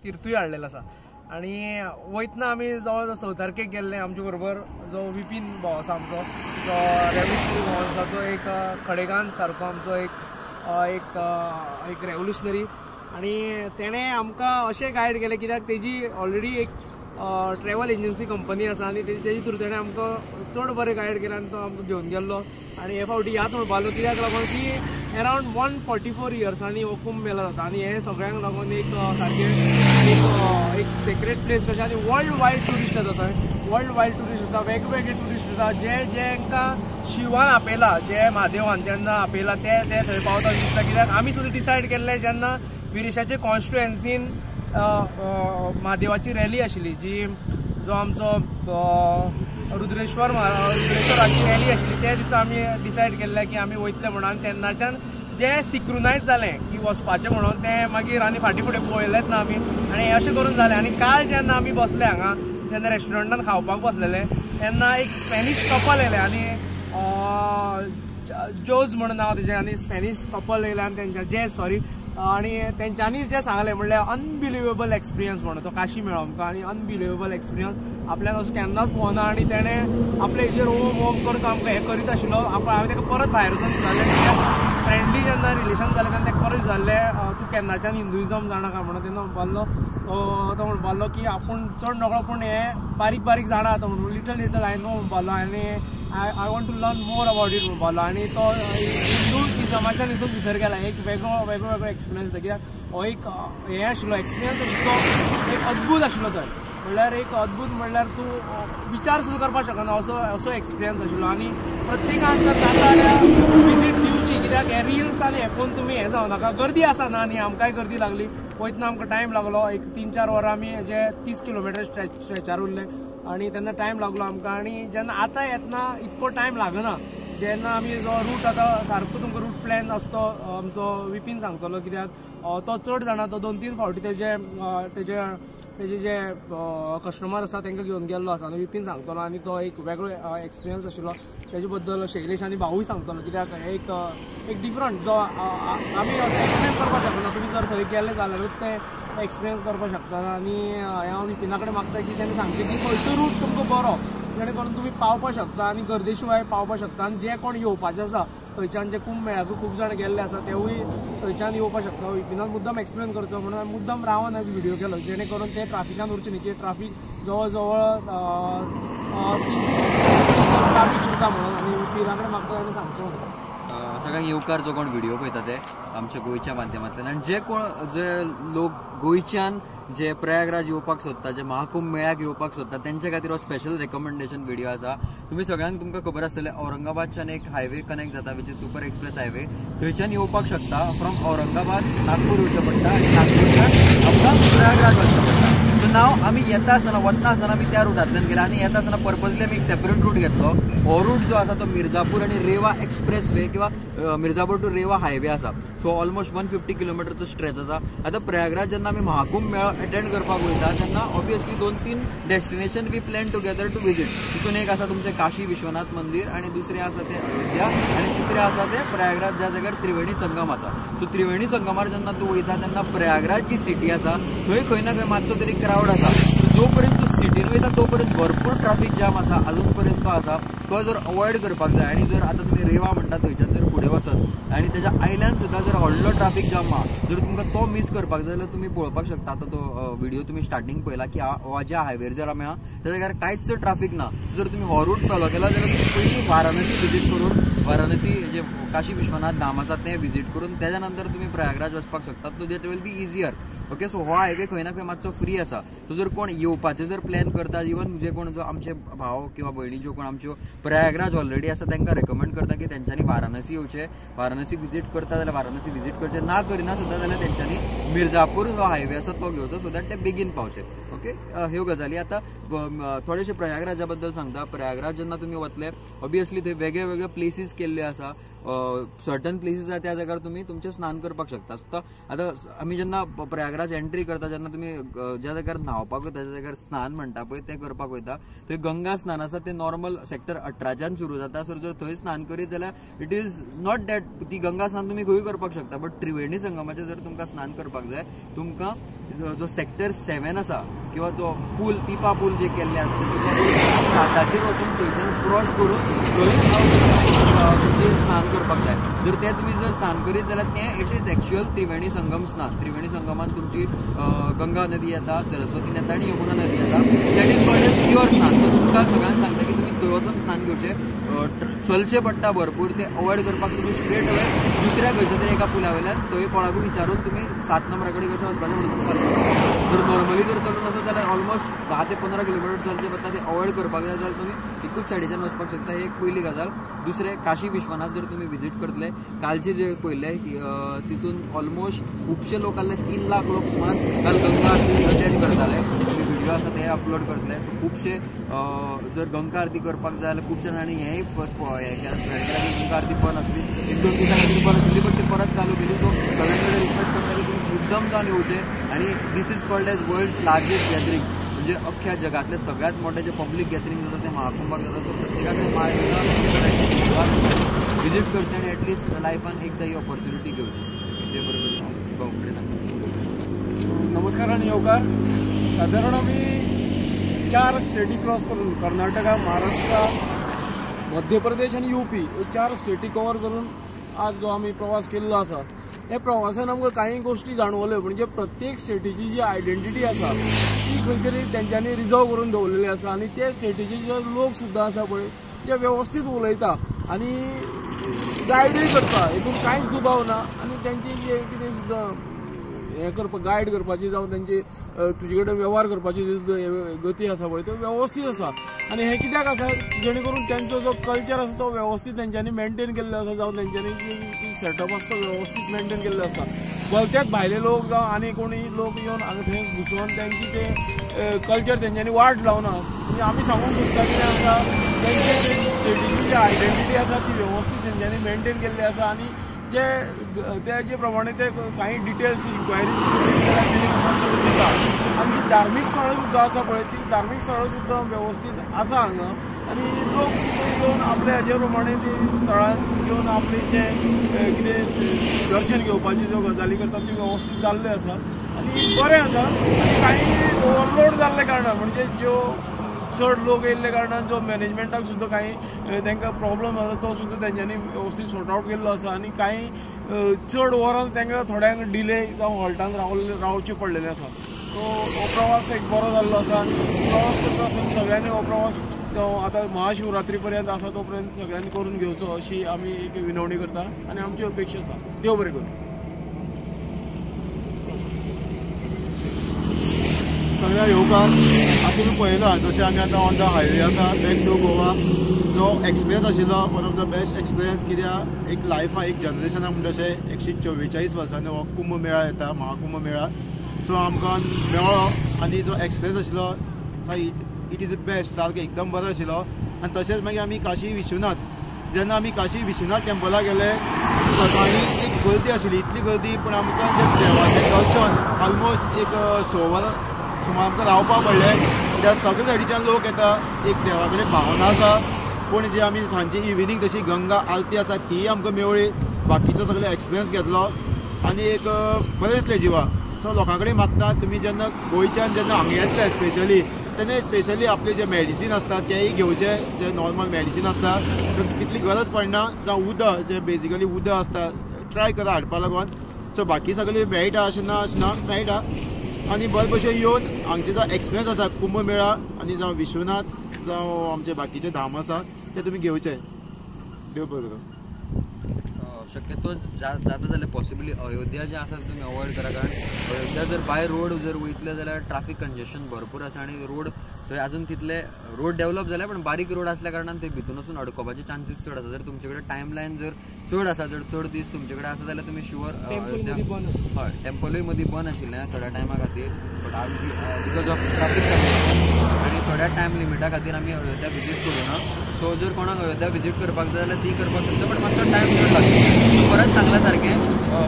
तीर्थूय हाडलेलो आसा आनी वयतना आमी जवळ जवळ 6 तारखेक गेल्ले आमचे बरोबर जो विपीन भाव आसा आमचो जो रेव्होल्युशनरी वॉन्साचो एक खडेगांत सारको आमचो एक रेव्होल्युशनरी आनी तेणें आमकां अशें गायड केलें कित्याक तेजी ऑलरेडी एक ट्रॅव्हल एजन्सी कंपनी आसा आनी तेजे थ्रू तेणें आमकां चड बरें गायड केलें आनी तो आमकां घेवन गेल्लो आनी हे फावटी याद म्हणपालो कित्याक लागून की अरावंड 144 इयर्सांनी हो कुंभ मेला जाता आनी हे सगळ्यांक लागून एक सारकें एक सेक्रेट प्लेस कशें आनी वर्ल्ड वायड ट्युरिस्ट येता थंय वर्ल्ड वायड ट्युरिस्ट येता वेगवेगळे ट्युरिस्ट येता जेंकां शिवान आपयला जे महादेवान जेन्ना आपयला ते थंय पावता दिसता कित्याक आमी सुद्दां डिसायड केल्लें जेन्ना विरेशाचे कॉन्स्टिट्युएन्सीन महादेवाची रॅली आशिल्ली जी जो आमचो रुद्रेश्वराची रॅली आशिल्ली त्या दिसा आमी डिसायड केल्लें की आमी वयतले म्हणून आनी तेन्नाच्यान जे सिक्रुनायज जालें की वचपाचें म्हणून तें मागीर आनी फाटीं फुडें पळयलेंच ना आमी आनी हें अशें करून जालें आनी काल जेन्ना आमी बसले हांगा जेन्ना रेस्टॉरंटान खावपाक बसलेले तेन्ना एक स्पॅनिश कपल येयलें आनी जोज म्हणून नांव तेजें आनी स्पॅनिश कपल येयलें आनी तेंच्या जेज सॉरी आनी तेंच्यांनी जें सांगलें म्हणल्यार अनबिलिवेबल एक्सपिरियन्स म्हणून तो काशी मेळ्ळो आमकां आनी अनबिलिवेबल एक्सपिरियन्स आपल्यान असो केन्नाच पळोवना आनी तेणें आपले हेजेर ओम करता आमकां हें करीत आशिल्लो हांवें ताका परत भायर वचून विचारलें फ्रेंडली जेन्ना रिलेशन जालें तेन्ना ताका परत विचारलें तूं केन्नाच्यान हिंदुइजम जाणा काय म्हणून तेन्ना म्हणपालो तो म्हणपालो की आपूण चड नकळो पूण हें बारीक बारीक जाणा आतां म्हणून लिटल आय नो म्हणपालो आनी I want to learn more about it म्हणपालो आनी तो हिंदुइजमाच्यान हितून भितर गेला एक वेगळो एक्सपिरियन्स कित्याक हो एक हें आशिल्लो एक्सपिरियन्स आशिल्लो तो एक अद्भुत आशिल्लो थंय म्हणल्यार एक अद्भुत म्हणल्यार तूं विचार सुद्दां करपाक शकना असो एक्सपिरियन्स आशिल्लो आनी प्रत्येकान जर जाता जाल्यार विजीट दिवची कित्याक हे रिल्स आनी हे पळोवन तुमी हें जावं नाका गर्दी आसा ना आनी आमकांय गर्दी लागली वयतना आमकां टायम लागलो एक 3-4 वरां आमी जे 30 किलोमिटर स्ट्रेचार उरले आनी तेन्ना टायम लागलो आमकां आनी जेन्ना आतां येतना इतको टायम लागना जेन्ना आमी जो रूट आतां सारको तुमकां रूट प्लॅन आसता तो आमचो विपीन सांगतलो कित्याक तो चड जाणा तो 2-3 फावटी तेजे जे कस्टमर आसा तांकां घेवन गेल्लो आसा आनी विपीन सांगतलो आनी तो एक वेगळो एक्सपिरियन्स आशिल्लो तेजे बद्दल शैलेश आनी भाऊय सांगतलो कित्याक एक डिफरंट जो आमी एक्सप्लेन करपाक शकना तुमी जर थंय गेले जाल्यारूच ते एक्सपिरियन्स करपाक शकता आनी हांव विपिना कडेन मागता की तेणी सांगचें की खंयचो रूट तुमकां बरो जेणे करून तुमी पावपाक शकता आनी गर्दे शिवाय पावपाक शकता आनी जे कोण येवपाचे आसा थंयच्यान जे कुंभ मेळ्याकूय खूब जाण गेल्ले आसा तेवूय थंयच्यान येवपाक शकता विपिनान मुद्दम एक्सप्लेन करचो म्हणून मुद्दम रावन आयज व्हिडिओ केलो जेणे करून ते ट्राफिकान उरचे न्ही की ट्राफीक जवळ जवळ 300 ट्राफीक उरता म्हणून आनी विपिना कडेन मागता ताणें सांगचें म्हणून सगळ्यांक येवकार जो कोण व्हिडिओ पळयता ते आमच्या गोंयच्या माध्यमांतल्यान आनी जे लोक गोंयच्यान जे प्रयागराज येवपाक सोदता जे महाकुंभ मेळ्याक येवपाक सोदता तेंच्या खातीर हो स्पेशल रेकमेंडेशन व्हिडिओ आसा तुमी सगळ्यांक तुमकां खबर आसतलें औरंगाबादच्यान एक हायवे कनेक्ट जाता which is super express highway थंयच्यान येवपाक शकता फ्रॉम औरंगाबाद नागपूर येवचें पडटा आनी नागपूरच्यान आमकां प्रयागराज वचचें पडटा सो नाव आमी येता आसतना वतना आसतना आमी त्या रुटांतल्यान गेला आनी येता आसतना पर्पजली आमी एक सेपरेट रूट घेतलो हो रूट जो आसा तो मिर्जापूर आनी रेवा एक्सप्रेस वे किंवा मिर्जापूर टू रेवा हायवे आसा सो ऑलमोस्ट 150 किलोमिटरचो स्ट्रेच आसा आतां प्रयागराज जेन्ना आमी महाकुंभ मेळो अटेंड करपाक वयता तेन्ना obviously 2-3 destination we plan together to visit तितून एक आसा तुमचें काशी विश्वनाथ मंदिर आनी दुसरें आसा तें अयोध्या आनी तिसरें आसा तें प्रयागराज ज्या जाग्यार त्रिवेणी संगम आसा सो त्रिवेणी संगमार जेन्ना तूं वयता तेन्ना प्रयागराज जी सिटी आसा थंय खंय ना खंय मातसो तरी क्रावड आसा जो पर्यंत तूं सिटीन वयता तो पर्यंत भरपूर ट्राफीक जाम आसा अजून पर्यंत तो आसा तो जर अवॉयड करपाक जाय आनी जर आतां तुमी रेवा म्हणटा थंयच्यान जर फुडें वचत आनी तेच्या आयल्यान सुद्दां जर व्हडलो ट्राफीक जाम आहा जर तुमकां तो मिस करपाक जाय जाल्यार तुमी पळोवपाक शकता आतां तो व्हिडिओ तुमी स्टार्टींग पळयला की ज्या हायवेर जर आमी आहा त्या जाग्यार कांयच ट्राफीक ना जर तुमी हो रूट फॉलो केला जाल्यार तुमी पयलीं वाराणसी विजीट करून वाराणसी जे काशी विश्वनाथ धाम आसा तें विजीट करून तेज्या नंतर तुमी प्रयागराज वचपाक शकतात so that will be easier okay so हो हायवे खंय ना खंय मातसो फ्री आसा सो जर कोण येवपाचे जर प्लॅन करता इवन जे कोण जो आमचे भाव किंवा भयणी ज्यो कोण आमच्यो प्रयागराज ऑलरेडी आसा तांकां रेकमेंड करता की तेंच्यांनी वाराणसी येवचें वाराणसी विजीट करता जाल्यार वाराणसी विजीट करचें ना करिना सुद्दां जाल्यार तेंच्यांनी मिर्जापूर जो हायवे आसा तो घेवचो सो दॅट ते बेगीन पावचे ओके ह्यो गजाली आतां थोडेशे प्रयागराजा बद्दल सांगता प्रयागराज जेन्ना तुमी वतले ऑब्वियसली थंय वेगळे वेगळे प्लेसीस केल्ले आसा सर्टन प्लेसीस आसा त्या जाग्यार तुमी तुमचें स्नान करपाक शकता सो आतां आमी जेन्ना प्रयागराज एंट्री करता जेन्ना तुमी ज्या जाग्यार न्हावपाक वता त्या जाग्यार स्नान म्हणटा पळय तें करपाक वयता थंय गंगा स्नान आसा तें नॉर्मल सेक्टर 18च्यान सुरू जाता. सर जर थंय स्नान करीत जाल्यार इट इज नॉट दॅट ती गंगा स्नान तुम्ही खंय करपाक शकता, बट त्रिवेणी संगमाचेर जर तुमकां स्नान करपाक जाय तुमकां जो सेक्टर 7 आसा किंवा जो पूल पिपा पूल जे केल्ले आसा साताचेर वचून थंयच्यान क्रॉस करून तुमचे स्नान करपाक जाय. जर ते तुम्ही जर स्नान करीत जाल्यार तें it is actual Triveni Sangam स्नान. त्रिवेणी संगमान तुमची गंगा नदी येता, सरस्वती येता आणि यमुना नदी येता. That is called as pure स्नान. सो तुमकां सगळ्यांक सांगता की तुमी थंय वचून स्नान घेवचें, चलचें पडटा भरपूर. ते अवॉयड करपाक तुमी स्ट्रेट अवे दुसऱ्या खंयच्या तरी एका पुला वयल्यान थंय कोणाकूय विचारून तुमी 7 नंबरा कडेन कशें वचपाचें म्हणून जर नॉर्मली जर चलून वचत जाल्यार ऑलमोस्ट 10 ते 15 किलोमीटर चलचें पडटा. ते अवॉयड करपाक जाय जाल्यार तुमी एकूच सायडीच्यान वचपाक शकता. ही एक पयली गजाल. दुसरें काशी विश्वनाथ जर तुमी विजीट करतले, कालचे जे पळयले तितून ऑलमोस्ट खुबशे लोक आसले, 3 लाख लोक सुमार काल गंगा आरती अटेंड करताले. व्हिडिओ आसा ते अपलोड करतले. सो खुबशे जर गंगा आरती करपाक जाय जाल्यार खूब जाणांनी हेंय गंगा आरती बंद आसली, 1-2 दिसां खातीर बंद आसली, बट ती परत चालू केली. सो सगळ्यांकडे रिक्वेस्ट करता की तुम्ही मुद्दम जावन येवचे. आणि this is called as world's largest gathering, म्हणजे अख्ख्या जगातले सगळ्यात मोठे जे पब्लीक गॅदरिंग जाता ते महाकुंभाक जाता. सो प्रत्येकाकडे विजीट करचें आणि एटलिस्ट लायफान एकदा ही ऑपॉर्च्युनिटी घेवची. ते बरोबर भाऊ कडेन सांगता. नमस्कार आणि येवकार. साधारण आम्ही 4 स्टेटी क्रॉस करून कर्नाटका, महाराष्ट्र, मध्य प्रदेश आणि UP हे 4 स्टेटी कव्हर करून आज जो आम्ही प्रवास केल्लो आसा, हे प्रवासान आमकां काही गोष्टी जाणवल्यो. म्हणजे प्रत्येक स्टेटीची जी आयडेंटिटी आसा ती खंय तरी तेंच्यांनी रिजर्व करून दवरलेली आसा. आणि ते स्टेटीचे जे लोक सुद्दां आसा पळय ते व्यवस्थीत उलयता आणि गायडूय करता, हितून कांयच दुबाव ना. आणि तेंची जे कितें सुद्दां हें करपाक गायड करपाची जावं तेंची तुजे कडेन व्यवहार करपाची गती आसा पळय तो व्यवस्थीत आसा. आणि हे कित्याक आसा जेणे करून तेंचो जो कल्चर आसा तो व्यवस्थीत तेंच्यांनी मेंटेन केल्लो आसा, जावं तेंच्यांनी सेटअप आसा तो व्यवस्थीत मेंटेन केल्लो आसा. भलतेच भायले लोक जावं आनी कोणी लोक येवन हांगा थंय घुसोवन तेंची ते कल्चर तेंच्यांनी वाट लावना. म्हणजे आमी सांगूंक सोदता की आमकां तेंचे स्टेटीची जी आयडेंटिटी आसा ती व्यवस्थीत तेंच्यांनी मेंटेन केल्ली आसा. आणि जे प्रमाणे ते काही डिटेल्स इन्क्वायरीज दिता. आणि जी धार्मीक स्थळां सुद्दां आसा पळय ती धार्मीक स्थळां सुद्दां व्यवस्थीत आसा हांगा. आणि लोक सुद्दां येवन आपल्या हाजे प्रमाणे ती स्थळांत येवन आपले जे कितें दर्शन घेवपाची ज्यो गजाली करतात ती व्यवस्थीत जाल्ले आसा आणि बरें आसा. आणि काही ओवरलोड जाल्ले कारणान म्हणजे ज्यो चड लोक येयल्ले कारणान जो मॅनेजमेंटाक सुद्दां काही तांकां प्रॉब्लम आसा तो सुद्दां तेंच्यांनी व्यवस्थीत सॉर्ट आउट केल्लो आसा. आणि काही चड वरां तांकां थोड्यांक डिले जावं हॉल्टान रावचें पडलेलें आसा. हो प्रवास एक बरो जाल्लो आसा. आणि प्रवास करता आसतना सगळ्यांनी हो प्रवास आतां महाशिवरात्री पर्यंत आसा तो पर्यंत सगळ्यांनी करून घेवचो अशी आमी एक विनवणी करता आणि आमची अपेक्षा आसा. देव बरें करूं. सगळ्या येवकार आतां तुमी पळयलां जशें आमी आतां ऑन द हायवे आसा बॅक टू गोवा. जो एक्सपिरियन्स आशिल्लो one of the best experience. कित्याक एक लायफान एक जनरेशनाक म्हणजे अशें 144 वर्सांनी हो कुंभ मेळा येता, महाकुंभ मेळा. सो आमकां मेळ्ळो आणि जो एक्सपिरियन्स आशिल्लो इट इज द बेस्ट, सारको एकदम बरो आशिल्लो. आनी तशेंच मागीर आमी काशी विश्वनाथ, जेन्ना आमी काशी विश्वनाथ टेंपलाक गेले सकाळीं एक गर्दी आशिल्ली, इतली गर्दी, पूण आमकां जें देवाचें दर्शन ऑलमोस्ट एक 6 वरां सुमार आमकां रावपाक पडलें. कित्याक सगळे सायडीच्यान लोक येता, एक देवा कडेन भावना आसा. पूण जी आमी सांजची इव्हिनिंग तशी गंगा आरती आसा ती आमकां मेवळी. बाकीचो सगळो एक्सपिरियन्स घेतलो आनी एक बरें दिसलें जिवा. सो लोकां कडेन मागता तुमी जेन्ना गोंयच्यान जेन्ना हांगा येतले स्पेशली तेन्ना स्पेशली आपले जे मेडिसीन आसता तेय घेवचे, जे नॉर्मल मेडिसीन आसता तितली गरज पडना. जावं उदक जे बेजिकली उदक आसता ट्राय करा हाडपा लागून. सो बाकी सगळी मेळटा अशें ना मेळटा. आनी बरे भशेन येवन हांगचे जो एक्सपिरियन्स आसा कुंभ मेळा आनी जावं विश्वनाथ जावं आमचे बाकीचे धाम आसा ते तुमी घेवचे. देव बरें करूं. शक्यतो जाता जाल्यार पॉसिबली अयोध्या जे आसा तुमी अवॉयड करा. कारण अयोध्या जर बाय रोड जर वयतले जाल्यार ट्राफीक कंजेशन भरपूर आसा आणि रोड थंय अजून तितले रोड डेव्हलप जाल्या पण बारीक रोड असल्या कारणान ते भितून वचून अडकपाचे चान्सीस चड आसा. जर तुमचे कडेन टायम लायन जर चड आसा, जर चड दीस तुमचे कडेन आसा जाल्यार तुमी शुअर हय टेम्पलूय मदीं बंद आशिल्लें थोड्या टायमा खातीर. But because of traffic congestion आणि थोड्या टायम लिमिटा खातीर आमी अयोध्या विजीट करूना. सो जर कोणाक अयोध्या विजीट करपाक जाय जाल्यार ती करपाक शकता, बट मातसो टायम चड लागता. परत सांगला सारकें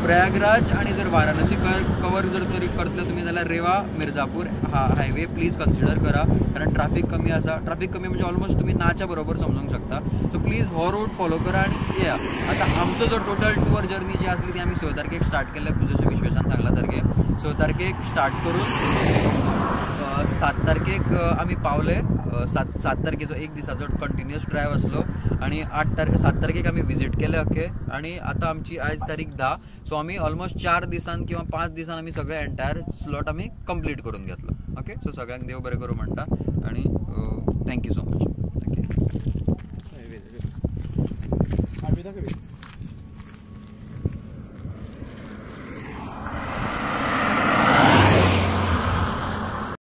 प्रयागराज आनी जर वाराणसी कवर जर तरी करतले तुमी जाल्यार रेवा मिर्जापूर हायवे प्लीज कन्सिडर करा, कारण ट्राफीक कमी आसा. ट्राफीक कमी म्हणजे ऑलमोस्ट तुमी नाच्या बरोबर समजूंक शकता. सो प्लीज हो रूट फॉलो करा आनी या. आतां आमचो जो टोटल टूर जर्नी जी आसली ती आमी 6 तारखेक स्टार्ट केल्या. जशें विश्वेशान सांगला सारकें 6 तारखेक स्टार्ट करून 7 तारखेक आमी पावले. 7 तारखेचो एक दिसाचो कंटिन्युअस ड्रायव्ह आसलो आनी 7 तारखेक आमी विजीट केले ओके. आनी आतां आमची आयज तारीख 10. सो आमी ऑलमोस्ट 4 दिसान किंवा 5 दिसान आमी सगळे एंटायर स्लॉट आमी कंप्लीट करून घेतलो ओके. सो सगळ्यांक देव बरें करूं म्हणटा आनी थँक्यू सो मच. थँक्यू.